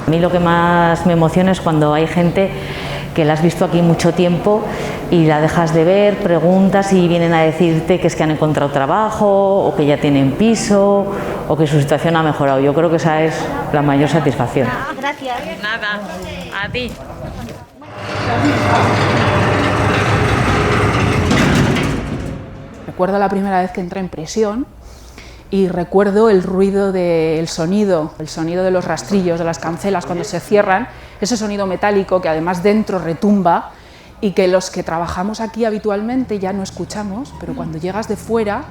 A mí lo que más me emociona es cuando hay gente que la has visto aquí mucho tiempo y la dejas de ver, preguntas y vienen a decirte que es que han encontrado trabajo o que ya tienen piso o que su situación ha mejorado. Yo creo que esa es la mayor satisfacción. Gracias. Nada, a ti. Recuerdo la primera vez que entré en prisión y recuerdo el ruido del sonido, el sonido de los rastrillos, de las cancelas cuando se cierran, ese sonido metálico que además dentro retumba y que los que trabajamos aquí habitualmente ya no escuchamos, pero cuando llegas de fuera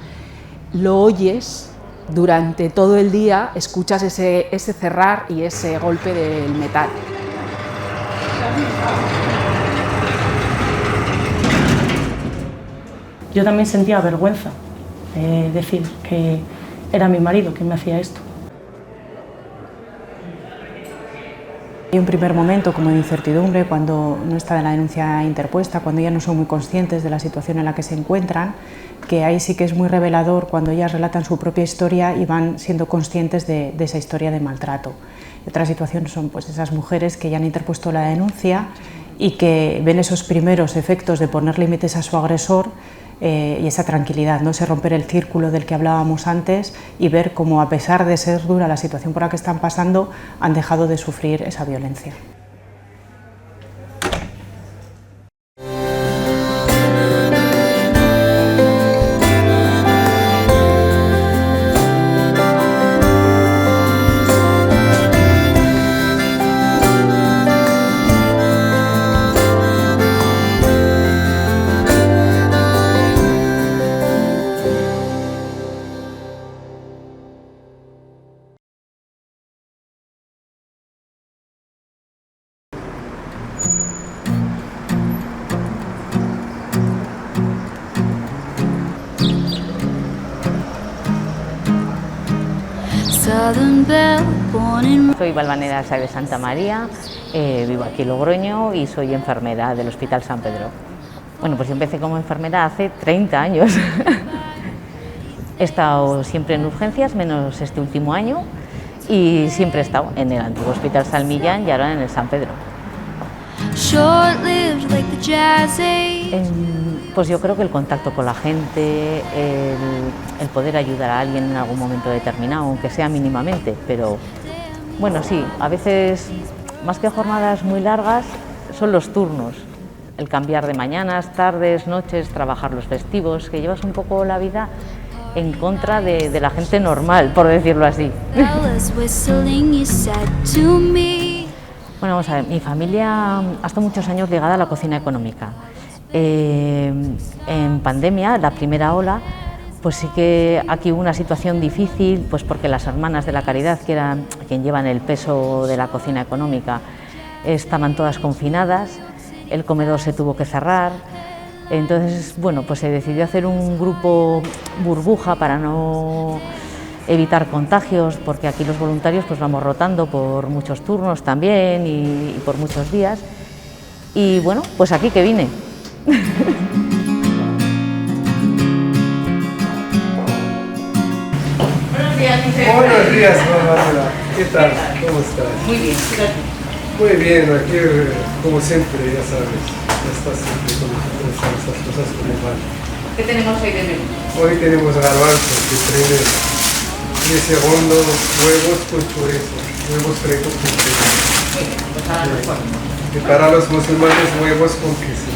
lo oyes durante todo el día, escuchas ese cerrar y ese golpe del metal. Yo también sentía vergüenza de decir que era mi marido quien me hacía esto. Hay un primer momento como de incertidumbre cuando no está la denuncia interpuesta, cuando ya no son muy conscientes de la situación en la que se encuentran, que ahí sí que es muy revelador cuando ellas relatan su propia historia y van siendo conscientes de esa historia de maltrato. Y otra situación son pues esas mujeres que ya han interpuesto la denuncia y que ven esos primeros efectos de poner límites a su agresor y esa tranquilidad, ¿no? Ese romper el círculo del que hablábamos antes y ver cómo, a pesar de ser dura la situación por la que están pasando, han dejado de sufrir esa violencia. Soy Valvanera Sáez de Santa María, vivo aquí en Logroño y soy enfermera del Hospital San Pedro. Bueno, pues yo empecé como enfermera hace 30 años. He estado siempre en urgencias, menos este último año, y siempre he estado en el antiguo Hospital San Millán y ahora en el San Pedro. Pues yo creo que el contacto con la gente, el poder ayudar a alguien en algún momento determinado, aunque sea mínimamente, pero bueno, sí, a veces, más que jornadas muy largas, son los turnos, el cambiar de mañanas, tardes, noches, trabajar los festivos, que llevas un poco la vida en contra de la gente normal, por decirlo así. Bueno, vamos a ver, mi familia ha estado muchos años ligada a la cocina económica. En pandemia, la primera ola, pues sí que aquí hubo una situación difícil, pues porque las hermanas de la Caridad, que eran quien llevan el peso de la cocina económica, estaban todas confinadas, el comedor se tuvo que cerrar, entonces, bueno, pues se decidió hacer un grupo burbuja para no evitar contagios, porque aquí los voluntarios pues vamos rotando por muchos turnos también y por muchos días, y bueno, pues aquí que vine. Buenos días, Bárbara. ¿Qué tal? ¿Cómo estás? Muy bien, Muy bien, aquí como siempre, ya sabes, ya estás siempre con nosotros en estas cosas como van. ¿Qué tenemos hoy de menú? Hoy tenemos garbanzos de primero y segundo huevos con chorizo, huevos frescos con chorizo. Muy bien, pues ahora lo ponemos. Y para los musulmanes, huevos con queso.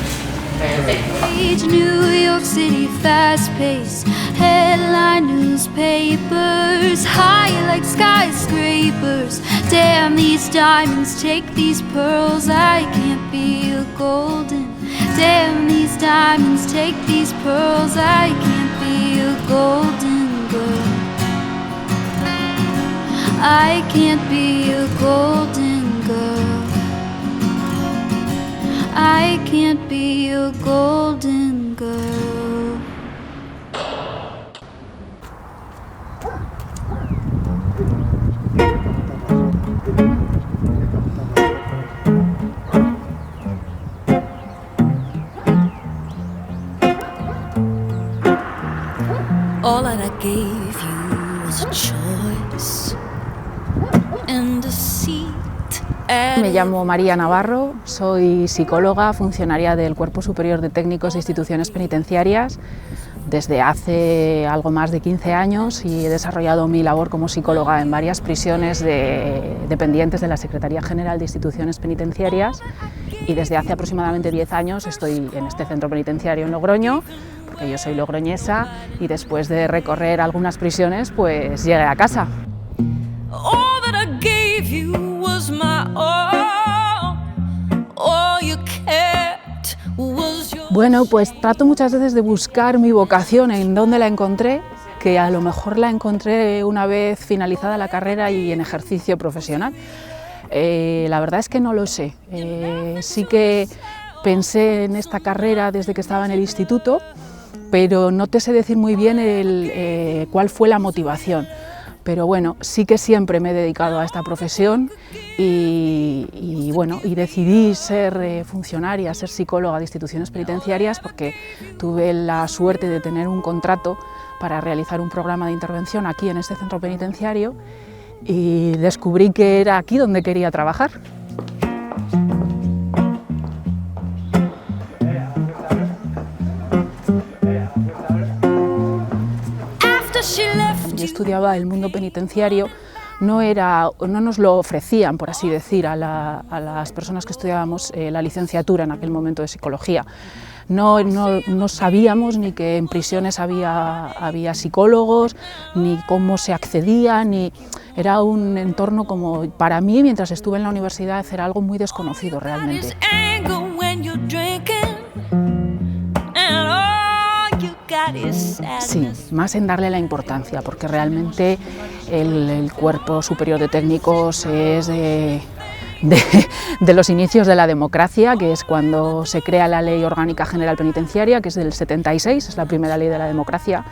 New York City, fast-paced headline newspapers, high like skyscrapers. Damn these diamonds, take these pearls. I can't be a golden. Damn these diamonds, take these pearls. I can't be a golden girl. I can't be a golden girl. I can't be a golden girl. All that I gave you was a choice and a seat Me llamo María Navarro, soy psicóloga, funcionaria del Cuerpo Superior de Técnicos de Instituciones Penitenciarias desde hace algo más de 15 años y he desarrollado mi labor como psicóloga en varias prisiones dependientes de la Secretaría General de Instituciones Penitenciarias y desde hace aproximadamente 10 años estoy en este centro penitenciario en Logroño, porque yo soy logroñesa y después de recorrer algunas prisiones pues llegué a casa. Bueno, pues trato muchas veces de buscar mi vocación en dónde la encontré, que a lo mejor la encontré una vez finalizada la carrera y en ejercicio profesional. La verdad es que no lo sé. Sí que pensé en esta carrera desde que estaba en el instituto, pero no te sé decir muy bien cuál fue la motivación. Pero bueno, sí que siempre me he dedicado a esta profesión y decidí ser funcionaria, ser psicóloga de instituciones penitenciarias porque tuve la suerte de tener un contrato para realizar un programa de intervención aquí en este centro penitenciario y descubrí que era aquí donde quería trabajar. Yo estudiaba el mundo penitenciario, no nos lo ofrecían, por así decir, a las personas que estudiábamos la licenciatura en aquel momento de psicología. No sabíamos ni que en prisiones había psicólogos, ni cómo se accedía, era un entorno como, para mí, mientras estuve en la universidad, era algo muy desconocido realmente. Sí, más en darle la importancia, porque realmente el Cuerpo Superior de Técnicos es de los inicios de la democracia, que es cuando se crea la Ley Orgánica General Penitenciaria, que es del 76, es la primera ley de la democracia,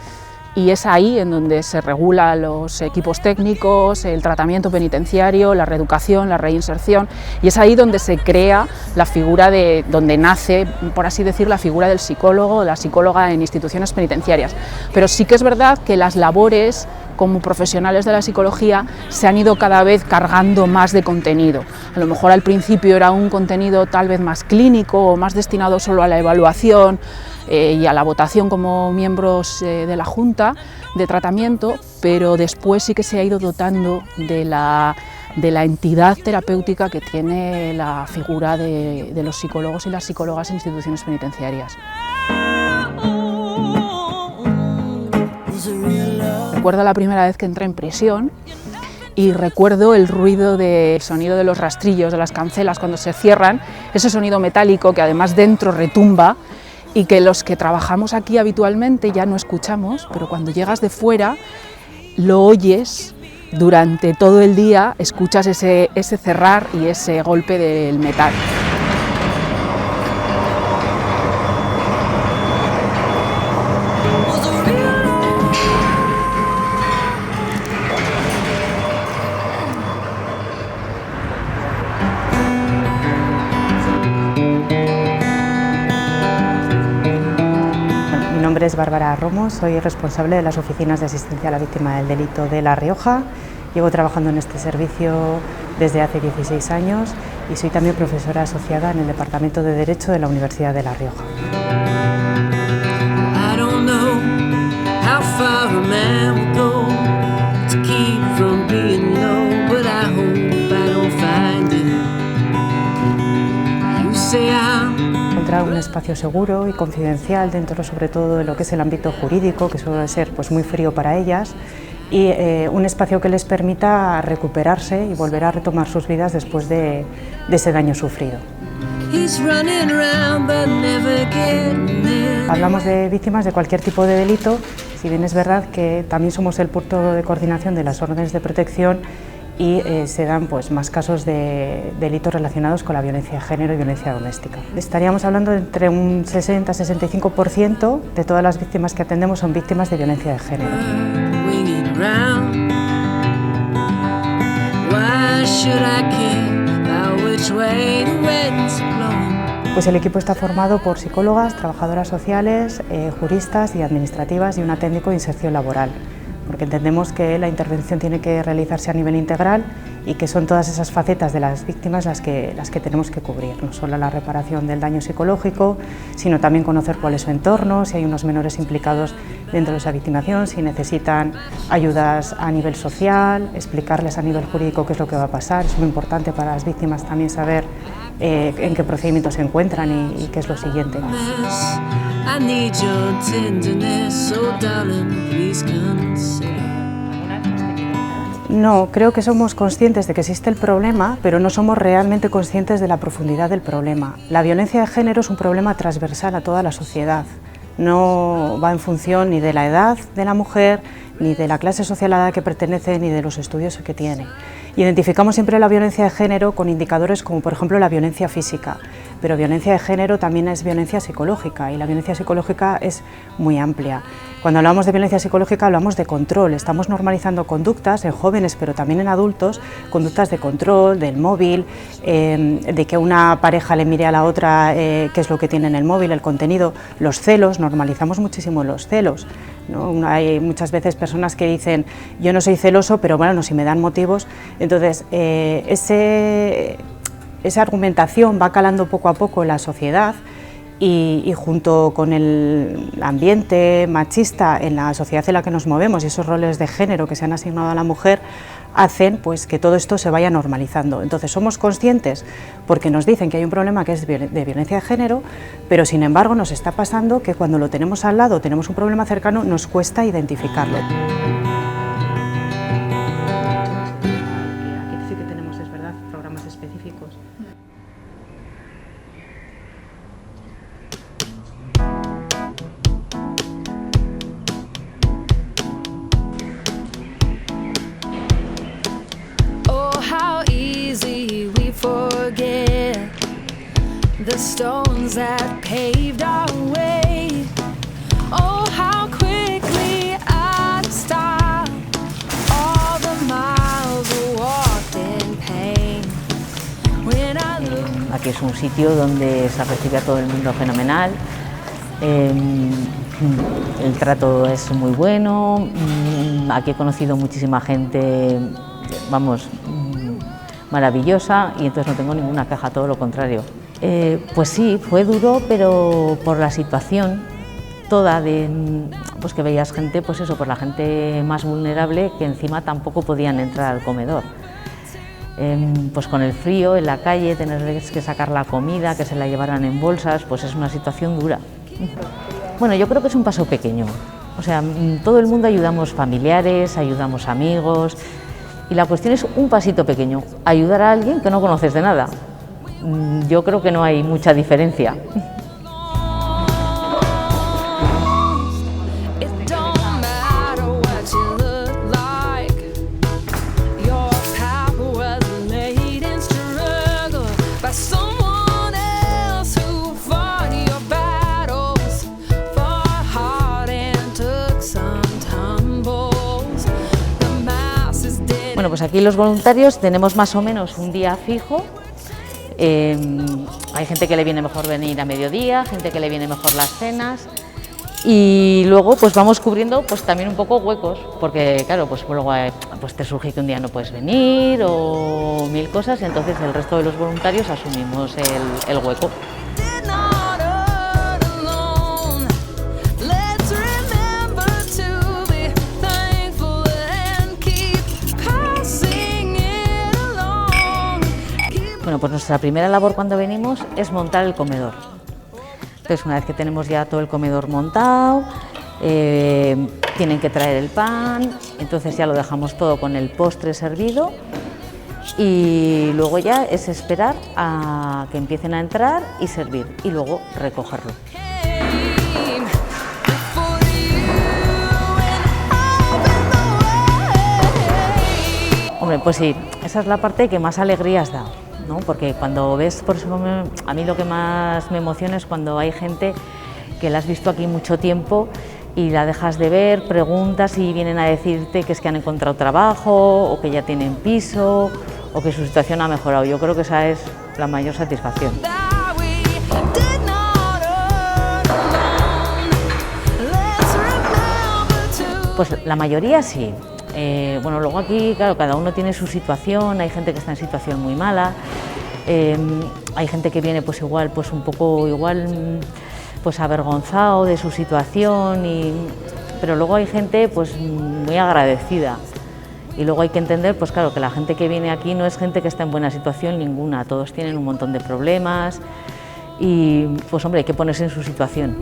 y es ahí en donde se regula los equipos técnicos, el tratamiento penitenciario, la reeducación, la reinserción, y es ahí donde se crea la figura donde nace, por así decir, la figura del psicólogo o la psicóloga en instituciones penitenciarias. Pero sí que es verdad que las labores como profesionales de la psicología se han ido cada vez cargando más de contenido. A lo mejor al principio era un contenido tal vez más clínico o más destinado solo a la evaluación y a la votación como miembros de la Junta de Tratamiento, pero después sí que se ha ido dotando de la entidad terapéutica que tiene la figura de los psicólogos y las psicólogas en instituciones penitenciarias. Recuerdo la primera vez que entré en prisión y recuerdo el ruido del sonido de los rastrillos, de las cancelas cuando se cierran, ese sonido metálico que además dentro retumba y que los que trabajamos aquí habitualmente ya no escuchamos, pero cuando llegas de fuera lo oyes durante todo el día, escuchas ese cerrar y ese golpe del metal. Mi nombre es Bárbara Romo, soy responsable de las oficinas de asistencia a la víctima del delito de La Rioja. Llevo trabajando en este servicio desde hace 16 años y soy también profesora asociada en el Departamento de Derecho de la Universidad de La Rioja. Encontrar un espacio seguro y confidencial dentro sobre todo de lo que es el ámbito jurídico, que suele ser muy frío para ellas, y un espacio que les permita recuperarse y volver a retomar sus vidas después de ese daño sufrido. Hablamos de víctimas de cualquier tipo de delito, si bien es verdad que también somos el punto de coordinación de las órdenes de protección y se dan más casos de delitos relacionados con la violencia de género y violencia doméstica. Estaríamos hablando de entre un 60-65% de todas las víctimas que atendemos son víctimas de violencia de género. Pues el equipo está formado por psicólogas, trabajadoras sociales, juristas y administrativas y una técnico de inserción laboral. porque entendemos que la intervención tiene que realizarse a nivel integral y que son todas esas facetas de las víctimas las que tenemos que cubrir, no solo la reparación del daño psicológico, sino también conocer cuál es su entorno, si hay unos menores implicados dentro de esa victimización, si necesitan ayudas a nivel social, explicarles a nivel jurídico qué es lo que va a pasar. Es muy importante para las víctimas también saber en qué procedimiento se encuentran y qué es lo siguiente. No, creo que somos conscientes de que existe el problema, pero no somos realmente conscientes de la profundidad del problema. La violencia de género es un problema transversal a toda la sociedad. No va en función ni de la edad de la mujer, ni de la clase social a la que pertenece, ni de los estudios que tiene. Identificamos siempre la violencia de género con indicadores como, por ejemplo, la violencia física, pero violencia de género también es violencia psicológica, y la violencia psicológica es muy amplia. Cuando hablamos de violencia psicológica hablamos de control, estamos normalizando conductas en jóvenes, pero también en adultos, conductas de control, del móvil, de que una pareja le mire a la otra qué es lo que tiene en el móvil, el contenido, los celos, normalizamos muchísimo los celos, ¿no? Hay muchas veces personas que dicen, yo no soy celoso, pero bueno, si me dan motivos. Entonces, esa argumentación va calando poco a poco en la sociedad y junto con el ambiente machista en la sociedad en la que nos movemos y esos roles de género que se han asignado a la mujer hacen pues, que todo esto se vaya normalizando. Entonces somos conscientes porque nos dicen que hay un problema que es de violencia de género, pero sin embargo nos está pasando que cuando lo tenemos al lado, tenemos un problema cercano, nos cuesta identificarlo. Aquí sí que tenemos, es verdad, programas específicos. Forget the stones that paved our way. Oh, how quickly I'd stop all the miles walked in pain. When I look. Aquí es un sitio donde se recibe a todo el mundo fenomenal. El trato es muy bueno. Aquí he conocido muchísima gente, vamos, maravillosa, y entonces no tengo ninguna queja, todo lo contrario. Pues sí, fue duro, pero por la situación toda de pues que veías gente, pues eso, por la gente más vulnerable que encima tampoco podían entrar al comedor. Pues con el frío en la calle, tener que sacar la comida, que se la llevaran en bolsas, pues es una situación dura. Bueno, yo creo que es un paso pequeño, o sea, todo el mundo ayudamos familiares, ayudamos amigos. Y la cuestión es un pasito pequeño, ayudar a alguien que no conoces de nada. Yo creo que no hay mucha diferencia. Bueno, pues aquí los voluntarios tenemos más o menos un día fijo. Hay gente que le viene mejor venir a mediodía, gente que le viene mejor las cenas, y luego pues vamos cubriendo pues también un poco huecos, porque claro, pues luego pues te surge que un día no puedes venir o mil cosas, y entonces el resto de los voluntarios asumimos el hueco. Bueno, pues nuestra primera labor cuando venimos es montar el comedor. Entonces, una vez que tenemos ya todo el comedor montado, tienen que traer el pan, entonces ya lo dejamos todo con el postre servido, y luego ya es esperar a que empiecen a entrar y servir, y luego recogerlo. Hombre, pues sí, esa es la parte que más alegrías da, ¿no? Porque cuando ves, por eso a mí lo que más me emociona es cuando hay gente que la has visto aquí mucho tiempo y la dejas de ver, preguntas y vienen a decirte que es que han encontrado trabajo o que ya tienen piso o que su situación ha mejorado. Yo creo que esa es la mayor satisfacción. Pues la mayoría sí. Bueno, luego aquí, claro, cada uno tiene su situación, hay gente que está en situación muy mala, hay gente que viene pues igual, pues un poco igual, pues avergonzado de su situación, pero luego hay gente pues muy agradecida. Y luego hay que entender, pues claro, que la gente que viene aquí no es gente que está en buena situación ninguna, todos tienen un montón de problemas y pues hombre, hay que ponerse en su situación.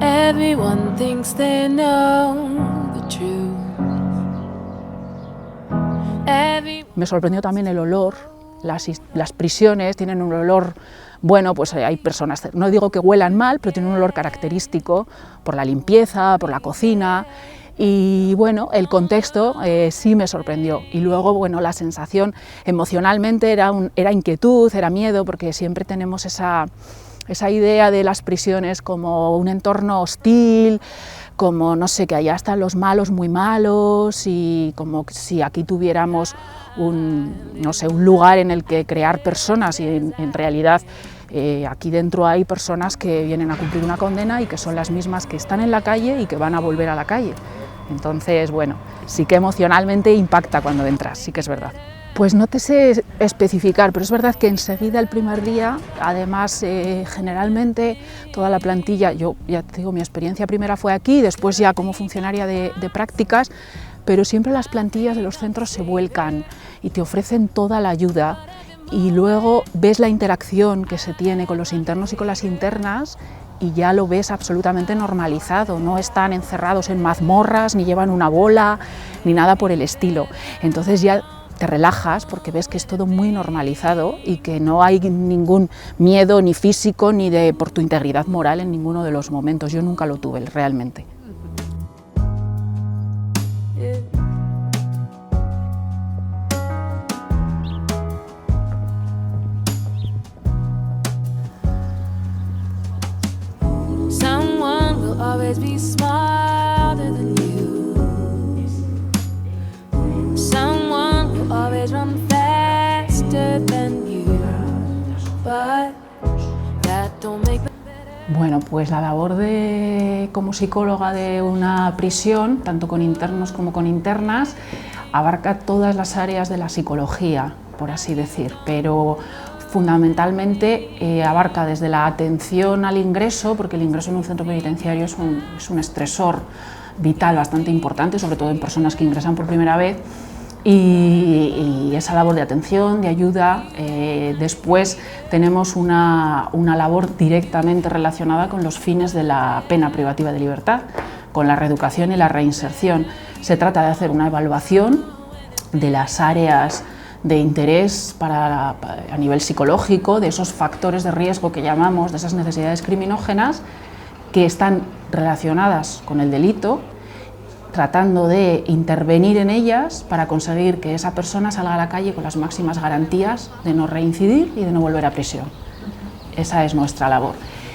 Everyone thinks they know the truth. Me sorprendió también el olor. Las prisiones tienen un olor, bueno, pues hay personas, no digo que huelan mal, pero tienen un olor característico por la limpieza, por la cocina. Y bueno, el contexto sí me sorprendió. Y luego, bueno, la sensación emocionalmente era inquietud, era miedo, porque siempre tenemos esa idea de las prisiones como un entorno hostil, como, no sé, que allá están los malos muy malos y como si aquí tuviéramos un lugar en el que crear personas y en realidad aquí dentro hay personas que vienen a cumplir una condena y que son las mismas que están en la calle y que van a volver a la calle. Entonces, bueno, sí que emocionalmente impacta cuando entras, sí que es verdad. Pues no te sé especificar, pero es verdad que enseguida el primer día, además generalmente toda la plantilla, yo ya te digo, mi experiencia primera fue aquí, después ya como funcionaria de prácticas, pero siempre las plantillas de los centros se vuelcan y te ofrecen toda la ayuda y luego ves la interacción que se tiene con los internos y con las internas y ya lo ves absolutamente normalizado, no están encerrados en mazmorras, ni llevan una bola, ni nada por el estilo. Entonces ya te relajas porque ves que es todo muy normalizado y que no hay ningún miedo ni físico ni por tu integridad moral en ninguno de los momentos. Yo nunca lo tuve realmente. Someone will always be smarter than you. Someone will always run faster than you. But that don't make them better. Bueno, pues la labor como psicóloga de una prisión, tanto con internos como con internas, abarca todas las áreas de la psicología, por así decir, pero fundamentalmente abarca desde la atención al ingreso, porque el ingreso en un centro penitenciario es un estresor vital bastante importante, sobre todo en personas que ingresan por primera vez, y esa labor de atención, de ayuda. Después tenemos una labor directamente relacionada con los fines de la pena privativa de libertad, con la reeducación y la reinserción. Se trata de hacer una evaluación de las áreas de interés a nivel psicológico, de esos factores de riesgo que llamamos, de esas necesidades criminógenas que están relacionadas con el delito, tratando de intervenir en ellas para conseguir que esa persona salga a la calle con las máximas garantías de no reincidir y de no volver a prisión. Esa es nuestra labor.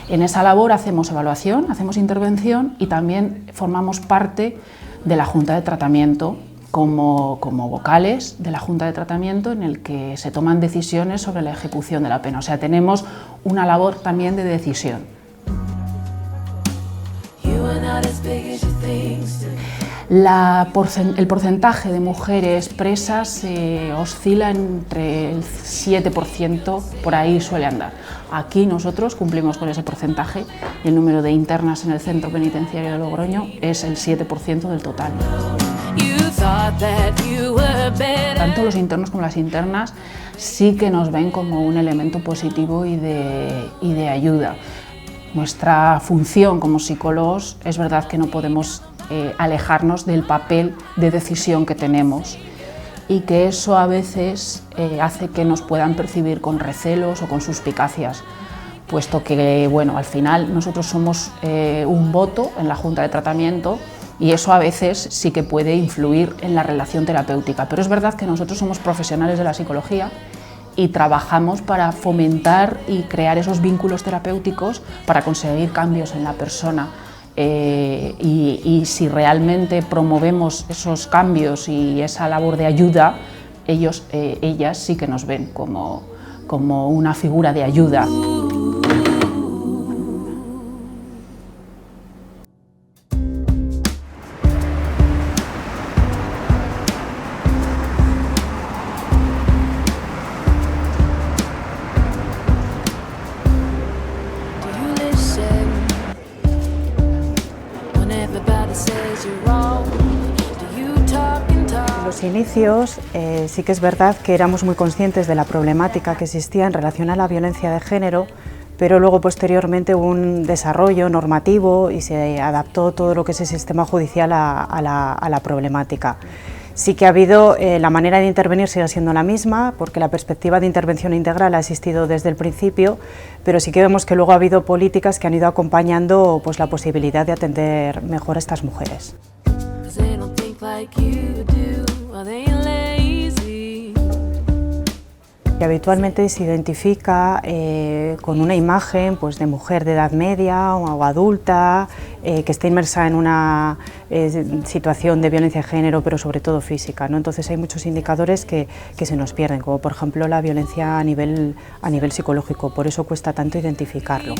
En esa labor hacemos evaluación, hacemos intervención y también formamos parte de la Junta de Tratamiento como vocales de la Junta de Tratamiento en el que se toman decisiones sobre la ejecución de la pena. O sea, tenemos una labor también de decisión. El porcentaje de mujeres presas oscila entre el 7%, por ahí suele andar. Aquí nosotros cumplimos con ese porcentaje y el número de internas en el centro penitenciario de Logroño es el 7% del total. Tanto los internos como las internas sí que nos ven como un elemento positivo y de ayuda. Nuestra función como psicólogos es verdad que no podemos alejarnos del papel de decisión que tenemos y que eso a veces hace que nos puedan percibir con recelos o con suspicacias, puesto que bueno, al final nosotros somos un voto en la Junta de Tratamiento y eso a veces sí que puede influir en la relación terapéutica. Pero es verdad que nosotros somos profesionales de la psicología y trabajamos para fomentar y crear esos vínculos terapéuticos para conseguir cambios en la persona. Y si realmente promovemos esos cambios y esa labor de ayuda, ellas sí que nos ven como una figura de ayuda. En los inicios sí que es verdad que éramos muy conscientes de la problemática que existía en relación a la violencia de género, pero luego posteriormente hubo un desarrollo normativo y se adaptó todo lo que es el sistema judicial a la problemática. Sí que ha habido, la manera de intervenir sigue siendo la misma, porque la perspectiva de intervención integral ha existido desde el principio, pero sí que vemos que luego ha habido políticas que han ido acompañando pues, la posibilidad de atender mejor a estas mujeres. Que habitualmente se identifica con una imagen pues, de mujer de edad media o adulta, que está inmersa en una situación de violencia de género, pero sobre todo física, ¿no? Entonces hay muchos indicadores que se nos pierden, como por ejemplo la violencia a nivel psicológico, por eso cuesta tanto identificarlo.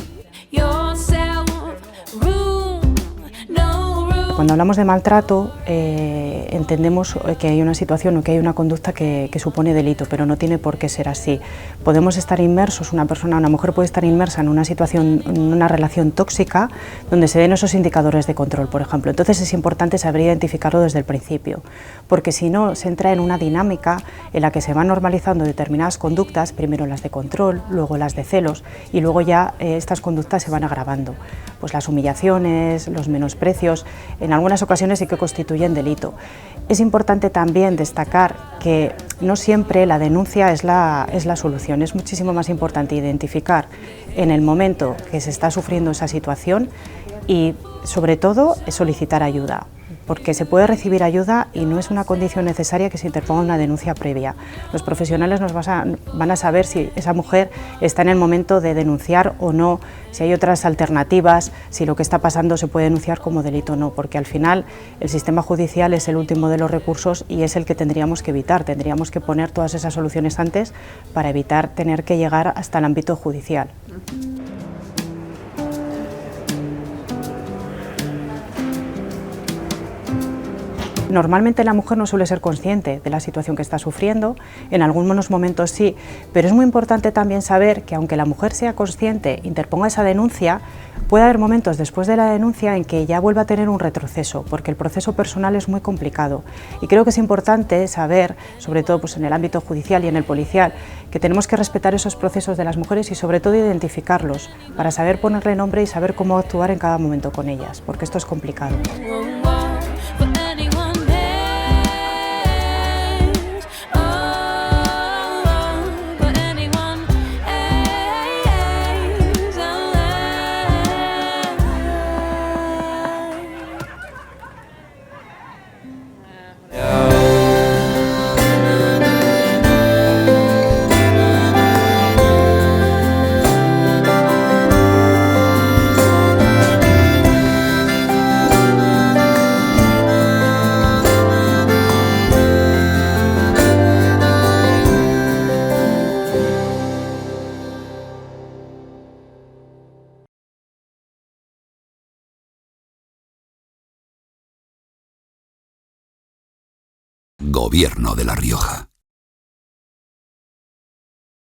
Cuando hablamos de maltrato, entendemos que hay una situación o que hay una conducta que supone delito, pero no tiene por qué ser así. Podemos estar inmersos, una mujer puede estar inmersa en una situación, en una relación tóxica, donde se den esos indicadores de control, por ejemplo. Entonces es importante saber identificarlo desde el principio, porque si no, se entra en una dinámica en la que se van normalizando determinadas conductas, primero las de control, luego las de celos, y luego ya estas conductas se van agravando. Pues las humillaciones, los menosprecios, en algunas ocasiones sí que constituyen delito. Es importante también destacar que no siempre la denuncia es la solución, es muchísimo más importante identificar en el momento que se está sufriendo esa situación y sobre todo solicitar ayuda, porque se puede recibir ayuda y no es una condición necesaria que se interponga una denuncia previa. Los profesionales van a saber si esa mujer está en el momento de denunciar o no, si hay otras alternativas, si lo que está pasando se puede denunciar como delito o no, porque al final el sistema judicial es el último de los recursos y es el que tendríamos que evitar. Tendríamos que poner todas esas soluciones antes para evitar tener que llegar hasta el ámbito judicial. Normalmente la mujer no suele ser consciente de la situación que está sufriendo, en algunos momentos sí, pero es muy importante también saber que aunque la mujer sea consciente, interponga esa denuncia, puede haber momentos después de la denuncia en que ya vuelva a tener un retroceso, porque el proceso personal es muy complicado. Y creo que es importante saber, sobre todo pues en el ámbito judicial y en el policial, que tenemos que respetar esos procesos de las mujeres y sobre todo identificarlos, para saber ponerle nombre y saber cómo actuar en cada momento con ellas, porque esto es complicado. Gobierno de La Rioja.